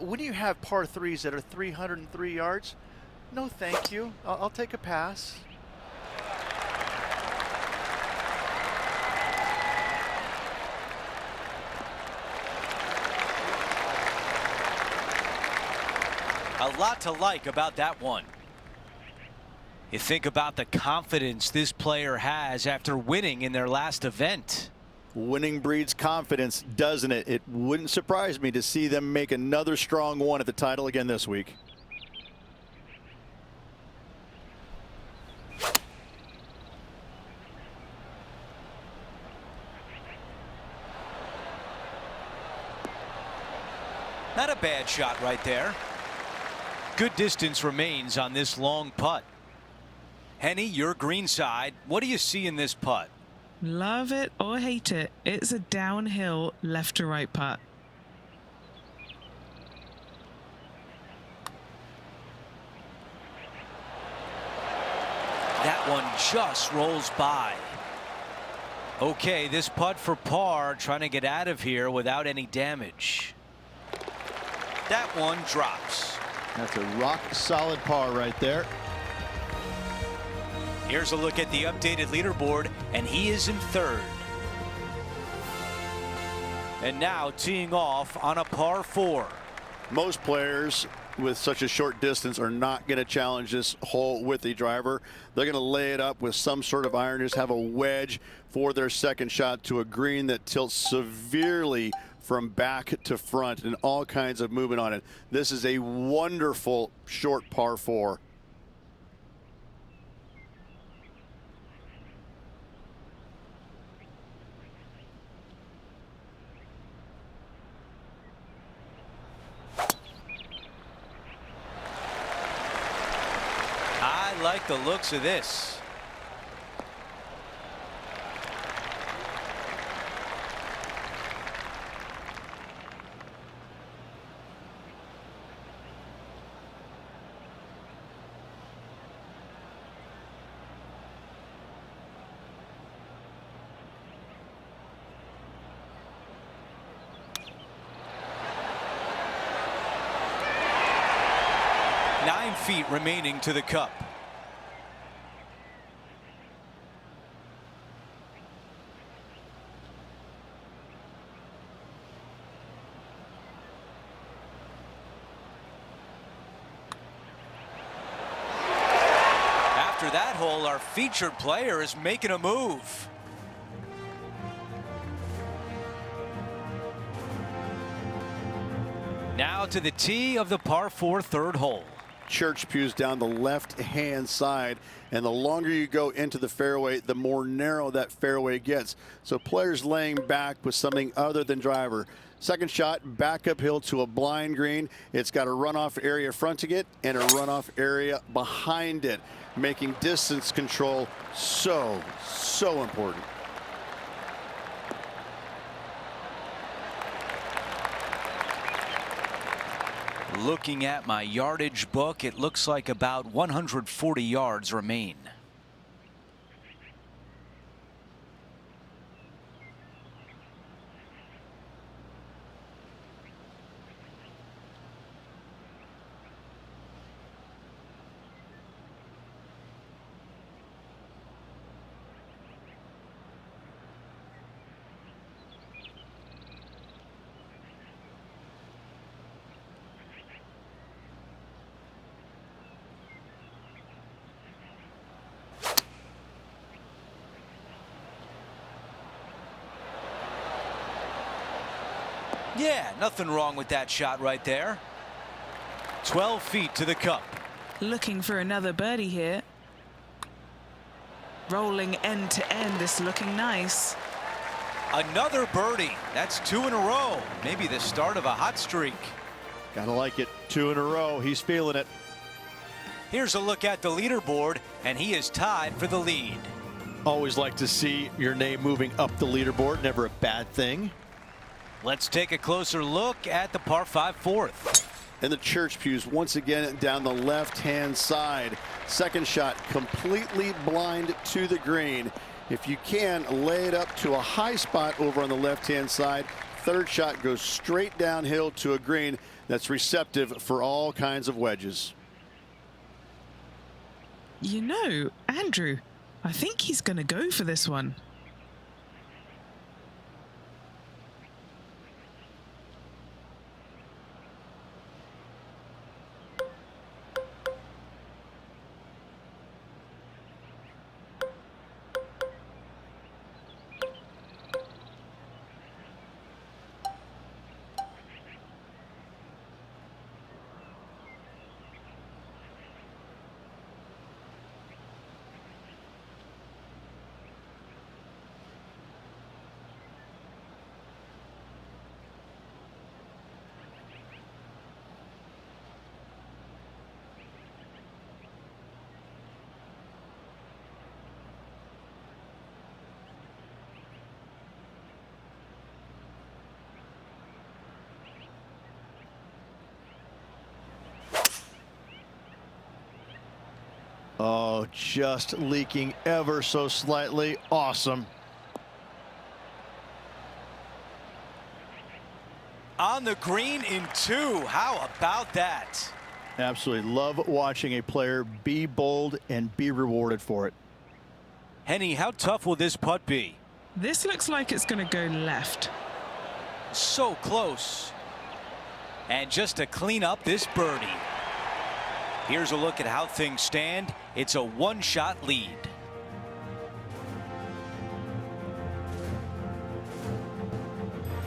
when you have par threes that are 303 yards, no thank you. I'll take a pass. A lot to like about that one. You think about the confidence this player has after winning in their last event. Winning breeds confidence, doesn't it? It wouldn't surprise me to see them make another strong one at the title again this week. Not a bad shot right there. Good distance remains on this long putt. Henny, your green side. What do you see in this putt? Love it or hate it, it's a downhill left to right putt. That one just rolls by. Okay, this putt for par, trying to get out of here without any damage. That one drops. That's a rock solid par right there. Here's a look at the updated leaderboard, and he is in third. And now teeing off on a par 4. Most players with such a short distance are not going to challenge this hole with the driver. They're going to lay it up with some sort of iron, just have a wedge for their second shot to a green that tilts severely from back to front and all kinds of movement on it. This is a wonderful short par 4. I like the looks of this. Nine feet remaining to the cup. After that hole, our featured player is making a move. Now to the tee of the par 4 third hole. Church pews down the left-hand side, and the longer you go into the fairway, the more narrow that fairway gets. So players laying back with something other than driver. Second shot back uphill to a blind green. It's got a runoff area fronting it and a runoff area behind it, making distance control so important. Looking at my yardage book, it looks like about 140 yards remain. Yeah, nothing wrong with that shot right there. 12 feet to the cup. Looking for another birdie here. Rolling end to end, this looking nice. Another birdie. That's 2 in a row. Maybe the start of a hot streak. Gotta like it. 2 in a row. He's feeling it. Here's a look at the leaderboard, and he is tied for the lead. Always like to see your name moving up the leaderboard. Never a bad thing. Let's take a closer look at the par 5 fourth. And the church pews once again down the left-hand side. Second shot completely blind to the green. If you can, lay it up to a high spot over on the left-hand side. third shot goes straight downhill to a green that's receptive for all kinds of wedges. You know, Andrew, I think he's going to go for this one. Oh, just leaking ever so slightly. Awesome. On the green in 2. How about that? Absolutely love watching a player be bold and be rewarded for it. Henny, how tough will this putt be? This looks like it's going to go left. So close. And just to clean up this birdie. Here's a look at how things stand. It's a one-shot lead.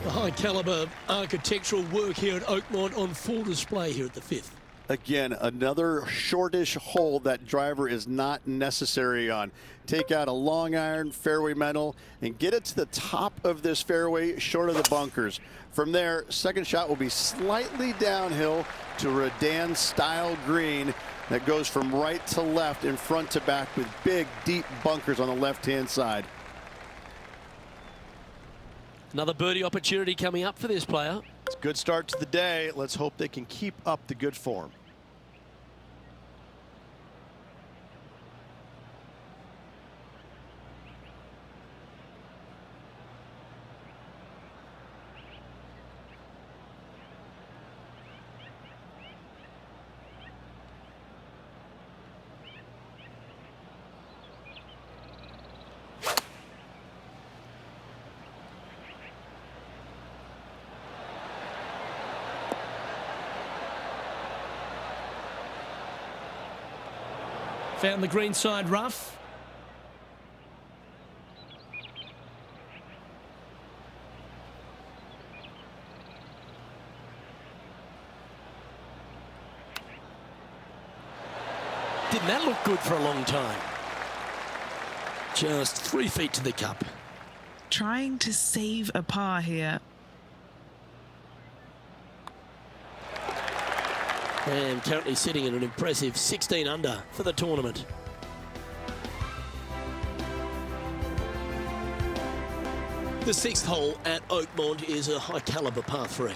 The high caliber architectural work here at Oakmont on full display here at the 5th. Again, another shortish hole that driver is not necessary on. Take out a long iron, fairway metal, and get it to the top of this fairway, short of the bunkers. From there, second shot will be slightly downhill to a Redan-style green that goes from right to left and front to back with big, deep bunkers on the left-hand side. Another birdie opportunity coming up for this player. It's a good start to the day. Let's hope they can keep up the good form. Found the green side rough. Didn't that look good for a long time? Just 3 feet to the cup. Trying to save a par here. And currently sitting at an impressive 16 under for the tournament. The 6th hole at Oakmont is a high caliber par 3.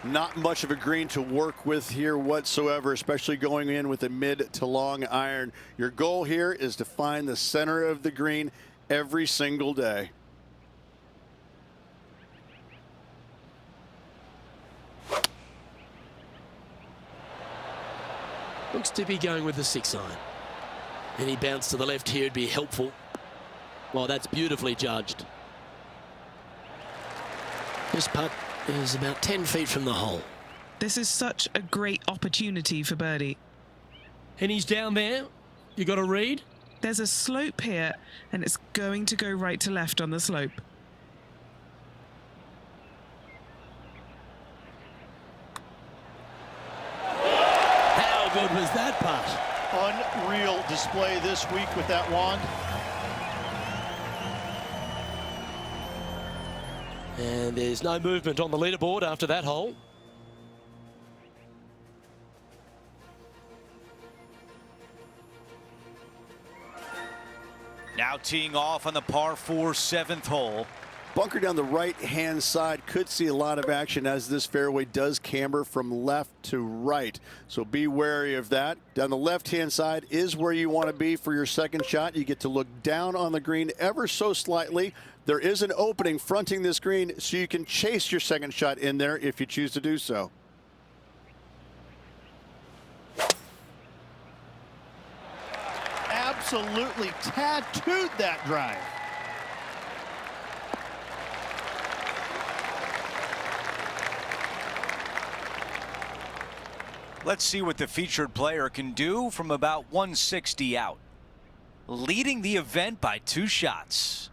Not much of a green to work with here whatsoever, especially going in with a mid to long iron. Your goal here is to find the center of the green every single day. Looks to be going with the 6 iron. Any bounce to the left here would be helpful. Well, that's beautifully judged. This putt is about 10 feet from the hole. This is such a great opportunity for birdie. And he's down there. You got a read? There's a slope here, and it's going to go right to left on the slope. How good was that putt? Unreal display this week with that wand. And there's no movement on the leaderboard after that hole. Now teeing off on the par 4 7th hole. Bunker down the right-hand side could see a lot of action as this fairway does camber from left to right. So be wary of that. Down the left-hand side is where you want to be for your second shot. You get to look down on the green ever so slightly There is an opening fronting this green, so you can chase your second shot in there if you choose to do so. Absolutely tattooed that drive. Let's see what the featured player can do from about 160 out. Leading the event by 2 shots.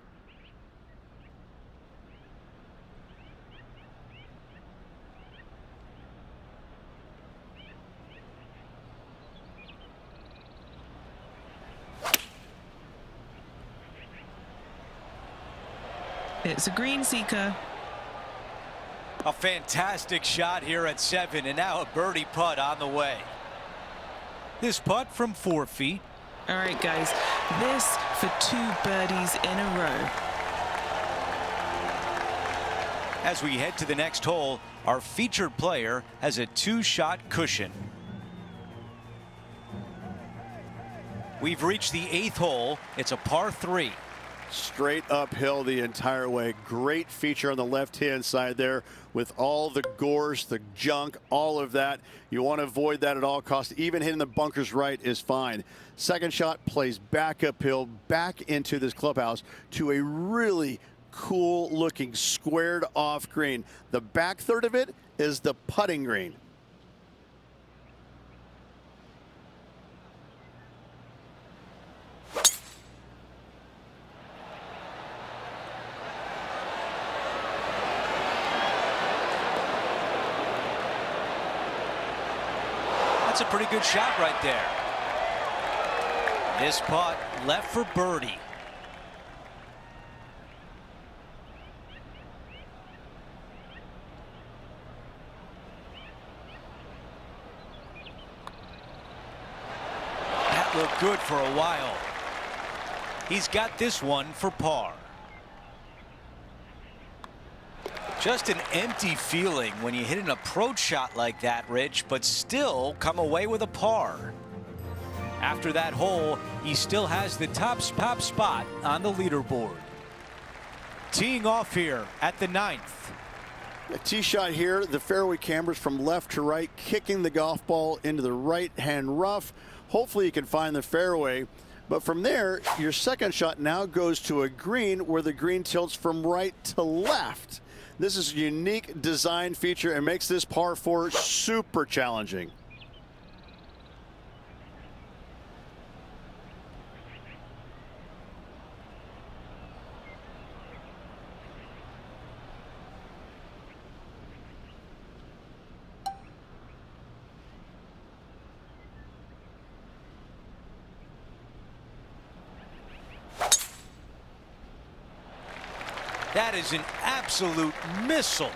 It's a green seeker. A fantastic shot here at 7, and now a birdie putt on the way. This putt from 4 feet. All right, guys, this for 2 birdies in a row. As we head to the next hole, our featured player has a 2-shot cushion. We've reached the 8th hole. It's a par 3. Straight uphill the entire way. Great feature on the left-hand side there with all the gorse, the junk, all of that. You want to avoid that at all costs. Even hitting the bunkers right is fine. Second shot plays back uphill, back into this clubhouse to a really cool looking squared off green. The back third of it is the putting green. That's a pretty good shot right there. This putt left for birdie. That looked good for a while. He's got this one for par. Just an empty feeling when you hit an approach shot like that, Rich, but still come away with a par. After that hole, he still has the top spot on the leaderboard. Teeing off here at the 9th. A tee shot here, the fairway cambers from left to right, kicking the golf ball into the right-hand rough. Hopefully you can find the fairway. But from there, your second shot now goes to a green where the green tilts from right to left. This is a unique design feature and makes this par 4 super challenging. That is an absolute missile.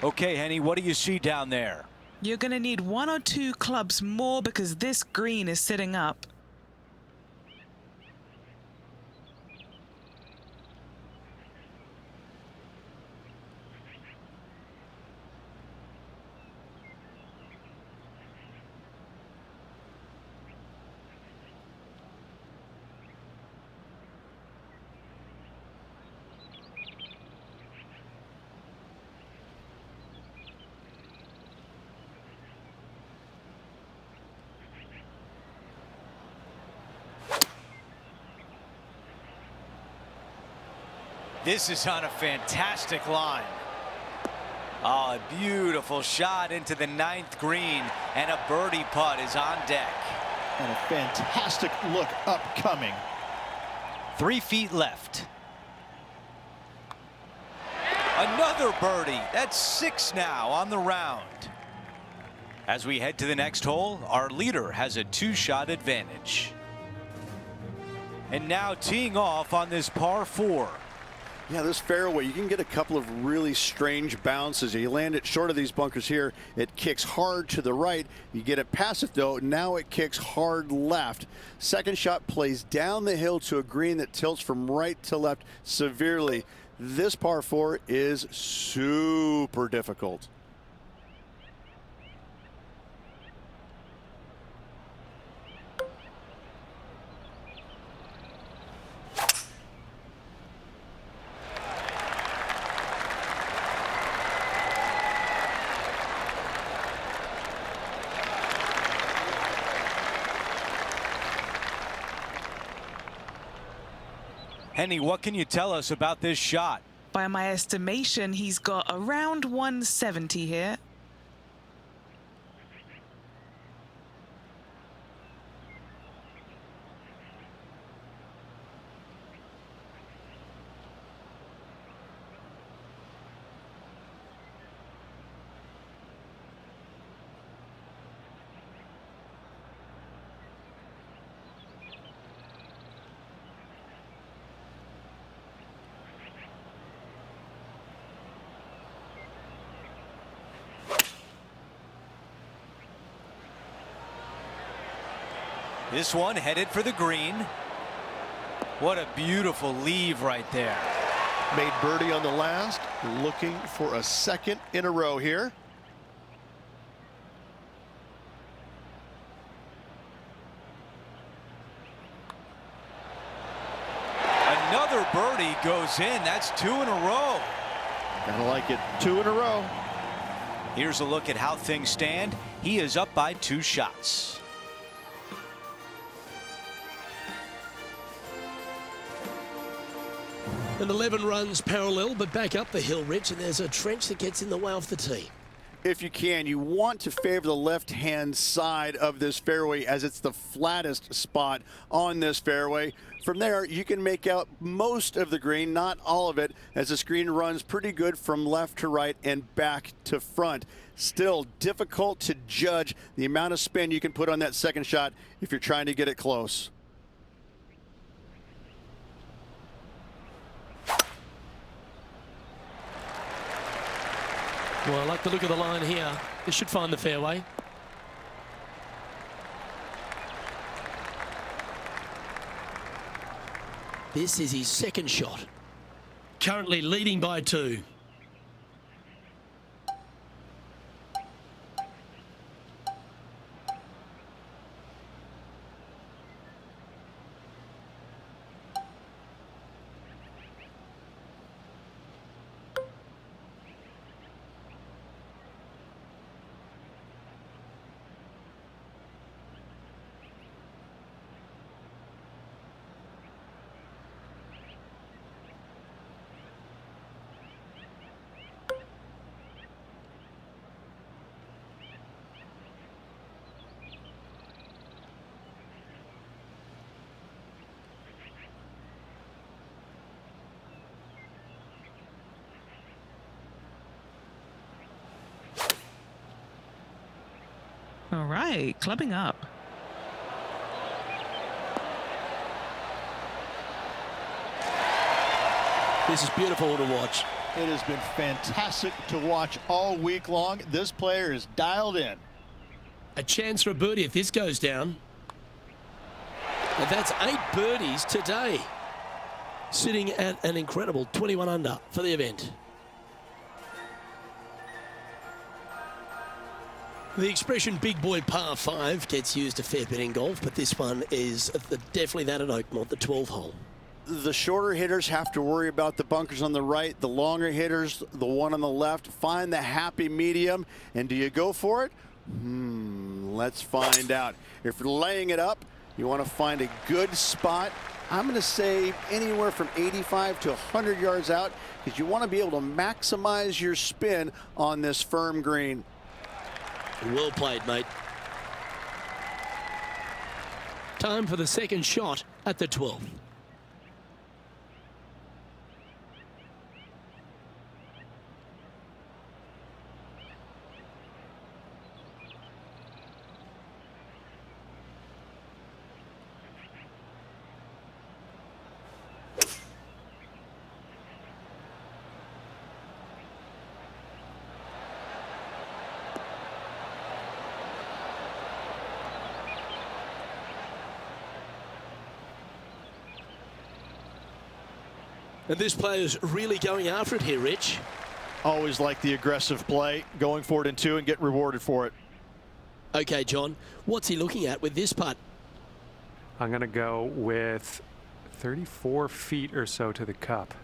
Okay, Henny, what do you see down there? You're going to need 1 or 2 clubs more because this green is sitting up. This is on a fantastic line. Oh, a beautiful shot into the 9th green, and a birdie putt is on deck. And a fantastic look upcoming. 3 feet left. Another birdie. That's 6 now on the round. As we head to the next hole, our leader has a 2-shot advantage. And now teeing off on this par 4. Yeah, this fairway, you can get a couple of really strange bounces. You land it short of these bunkers here, it kicks hard to the right. You get it past it though, now it kicks hard left. Second shot plays down the hill to a green that tilts from right to left severely. This par 4 is super difficult. Henny, what can you tell us about this shot? By my estimation, he's got around 170 here. This one headed for the green. What a beautiful leave right there. Made birdie on the last, looking for a second in a row here. Another birdie goes in. That's 2 in a row. Gotta like it. 2 in a row. Here's a look at how things stand. He is up by 2 shots. And 11 runs parallel, but back up the hill, Rich, and there's a trench that gets in the way of the tee. If you can, you want to favor the left-hand side of this fairway as it's the flattest spot on this fairway. From there, you can make out most of the green, not all of it, as the screen runs pretty good from left to right and back to front. Still difficult to judge the amount of spin you can put on that second shot if you're trying to get it close. Well, I like the look of the line here. This should find the fairway. This is his second shot. Currently leading by 2. All right, clubbing up. This is beautiful to watch. It has been fantastic to watch all week long. This player is dialed in. A chance for a birdie if this goes down. And that's 8 birdies today. Sitting at an incredible 21 under for the event. The expression big boy par 5 gets used a fair bit in golf, but this one is definitely that at Oakmont, the 12th hole. The shorter hitters have to worry about the bunkers on the right. The longer hitters, the one on the left, find the happy medium. And do you go for it? Let's find out. If you're laying it up, you want to find a good spot. I'm going to say anywhere from 85 to 100 yards out, because you want to be able to maximize your spin on this firm green. Well played, mate. Time for the second shot at the 12th. And this player's really going after it here, Rich. Always like the aggressive play, going for it in 2 and get rewarded for it. Okay, John, what's he looking at with this putt? I'm going to go with 34 feet or so to the cup.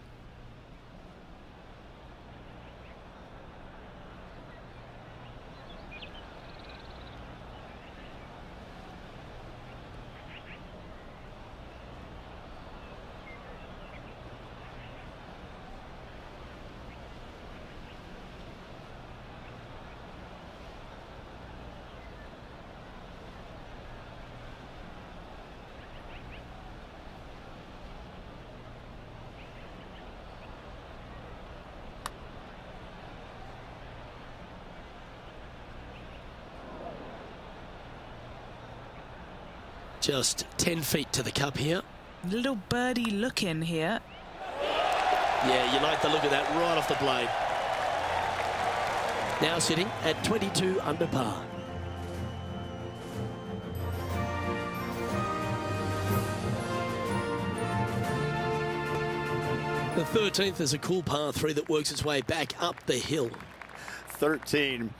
Just 10 feet to the cup here. Little birdie look in here. Yeah, you like the look of that right off the blade. Now sitting at 22 under par. The 13th is a cool par 3 that works its way back up the hill. 13.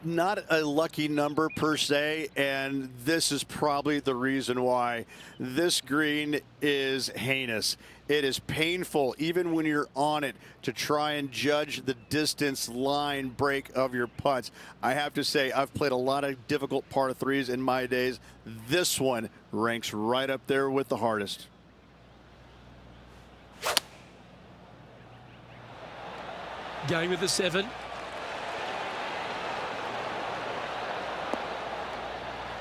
Not a lucky number per se, and this is probably the reason why. This green is heinous. It is painful, even when you're on it, to try and judge the distance line break of your putts. I have to say, I've played a lot of difficult par 3s in my days. This one ranks right up there with the hardest. Going with the 7.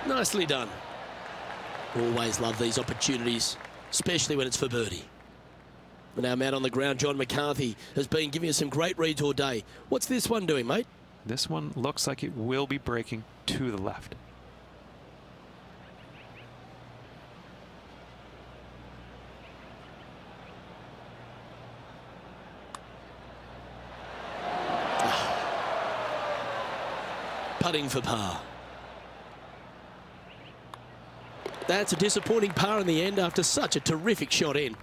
Nicely done. Always love these opportunities, especially when it's for birdie. And our man on the ground, John McCarthy, has been giving us some great reads all day. What's this one doing, mate? This one looks like it will be breaking to the left. Putting for par. That's a disappointing par in the end after such a terrific shot in.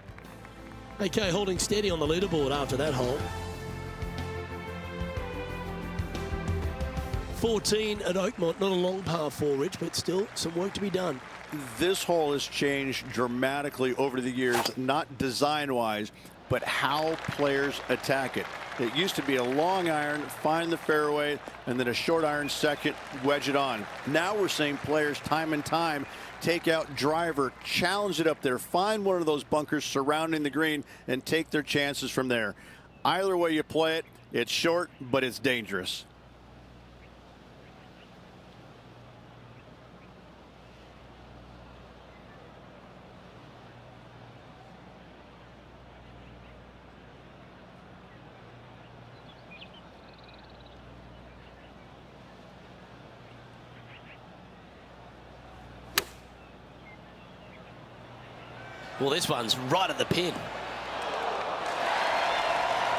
Okay, holding steady on the leaderboard after that hole. 14 at Oakmont, not a long par 4, Rich, but still some work to be done. This hole has changed dramatically over the years, not design-wise, but how players attack it. It used to be a long iron, find the fairway, and then a short iron second, wedge it on. Now we're seeing players time and time take out driver, challenge it up there, find one of those bunkers surrounding the green, and take their chances from there. Either way you play it, it's short, but it's dangerous. Well, this one's right at the pin.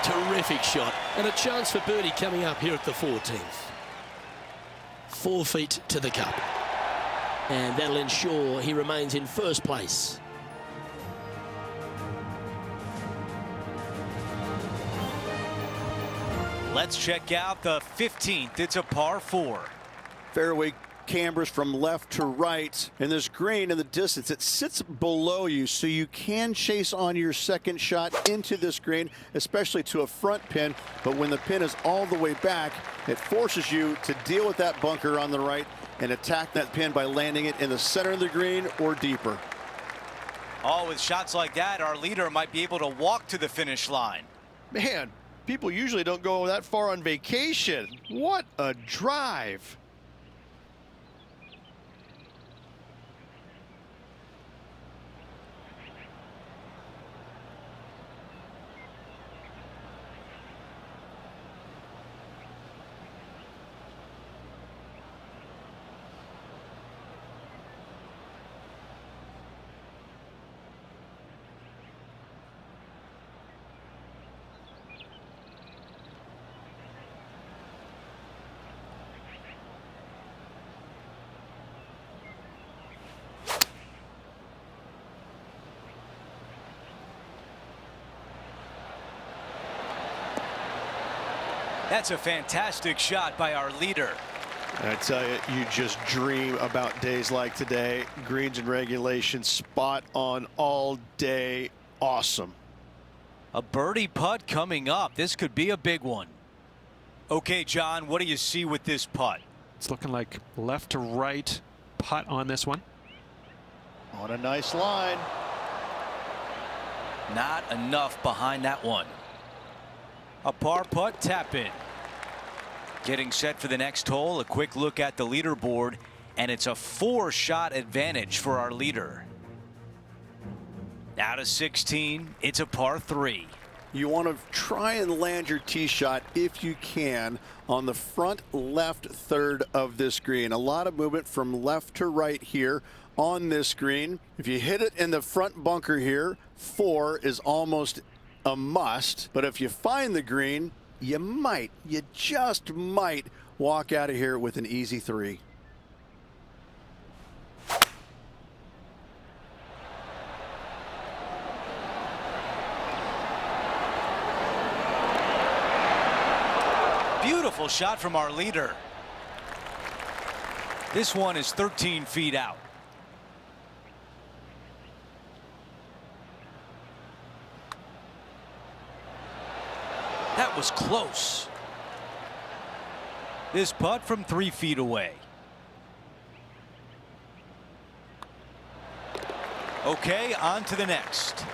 Terrific shot. And a chance for birdie coming up here at the 14th. 4 feet to the cup. And that'll ensure he remains in first place. Let's check out the 15th. It's a par 4. Fairway cambers from left to right, and this green in the distance, it sits below you, so you can chase on your second shot into this green, especially to a front pin. But when the pin is all the way back, it forces you to deal with that bunker on the right and attack that pin by landing it in the center of the green or deeper. Oh, with shots like that, our leader might be able to walk to the finish line. Man, people usually don't go that far on vacation. What a drive. That's a fantastic shot by our leader. I tell you, you just dream about days like today. Greens and regulation, spot on all day. Awesome. A birdie putt coming up. This could be a big one. Okay, John, what do you see with this putt? It's looking like left to right putt on this one. On a nice line. Not enough behind that one. A par putt tap in. Getting set for the next hole. A quick look at the leaderboard, and it's a 4-shot advantage for our leader. Now to 16. It's a par 3. You want to try and land your tee shot if you can on the front left third of this green. A lot of movement from left to right here on this green. If you hit it in the front bunker here, 4 is almost a must. But if you find the green, you just might walk out of here with an easy 3. Beautiful shot from our leader. This one is 13 feet out. That was close. This putt from 3 feet away. Okay, on to the next.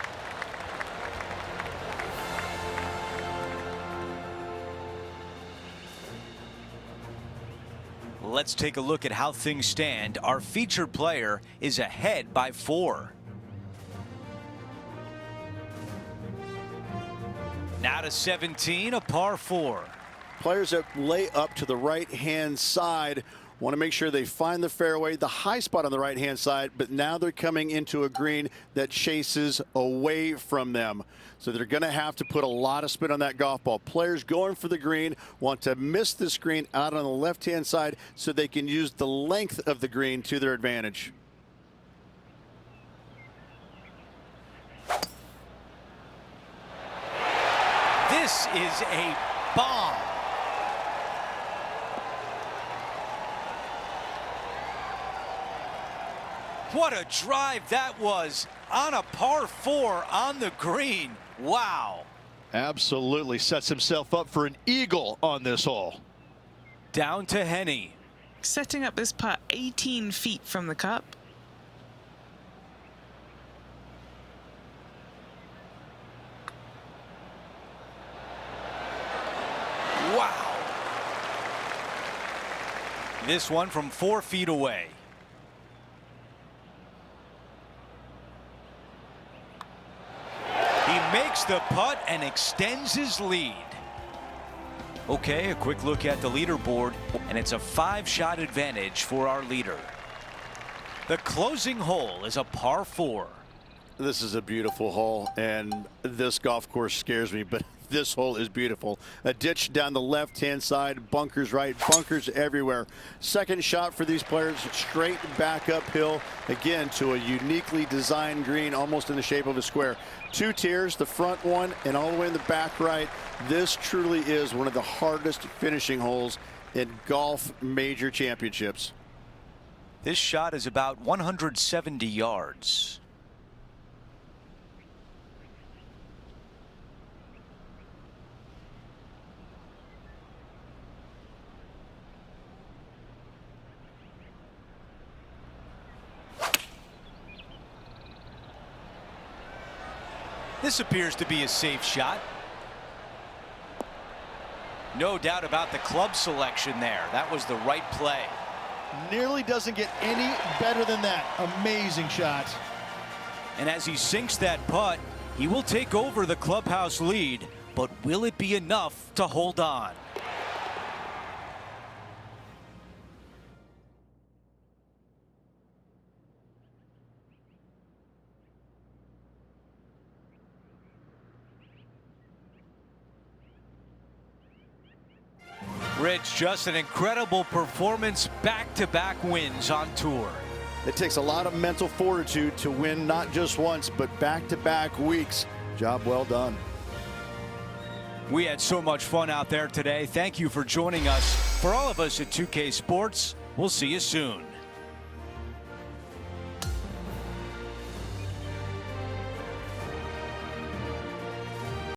Let's take a look at how things stand. Our featured player is ahead by 4. Now to 17, a par 4. Players that lay up to the right-hand side want to make sure they find the fairway, the high spot on the right-hand side, but now they're coming into a green that chases away from them. So they're going to have to put a lot of spin on that golf ball. Players going for the green want to miss this green out on the left-hand side so they can use the length of the green to their advantage. This is a bomb. What a drive that was on a par 4 on the green. Wow. Absolutely sets himself up for an eagle on this hole. Down to Henny. Setting up this putt 18 feet from the cup. Wow. This one from 4 feet away. He makes the putt and extends his lead. Okay, a quick look at the leaderboard, and it's a 5-shot advantage for our leader. The closing hole is a par 4. This is a beautiful hole, and this golf course scares me, but this hole is beautiful. A ditch down the left-hand side, bunkers right, bunkers everywhere. Second shot for these players, straight back uphill, again to a uniquely designed green, almost in the shape of a square. 2 tiers, the front one and all the way in the back right. This truly is one of the hardest finishing holes in golf major championships. This shot is about 170 yards. This appears to be a safe shot. No doubt about the club selection there. That was the right play. Nearly doesn't get any better than that. Amazing shot. And as he sinks that putt, he will take over the clubhouse lead, but will it be enough to hold on? Rich, just an incredible performance, back-to-back wins on tour. It takes a lot of mental fortitude to win not just once, but back-to-back weeks. Job well done. We had so much fun out there today. Thank you for joining us. For all of us at 2K Sports, we'll see you soon.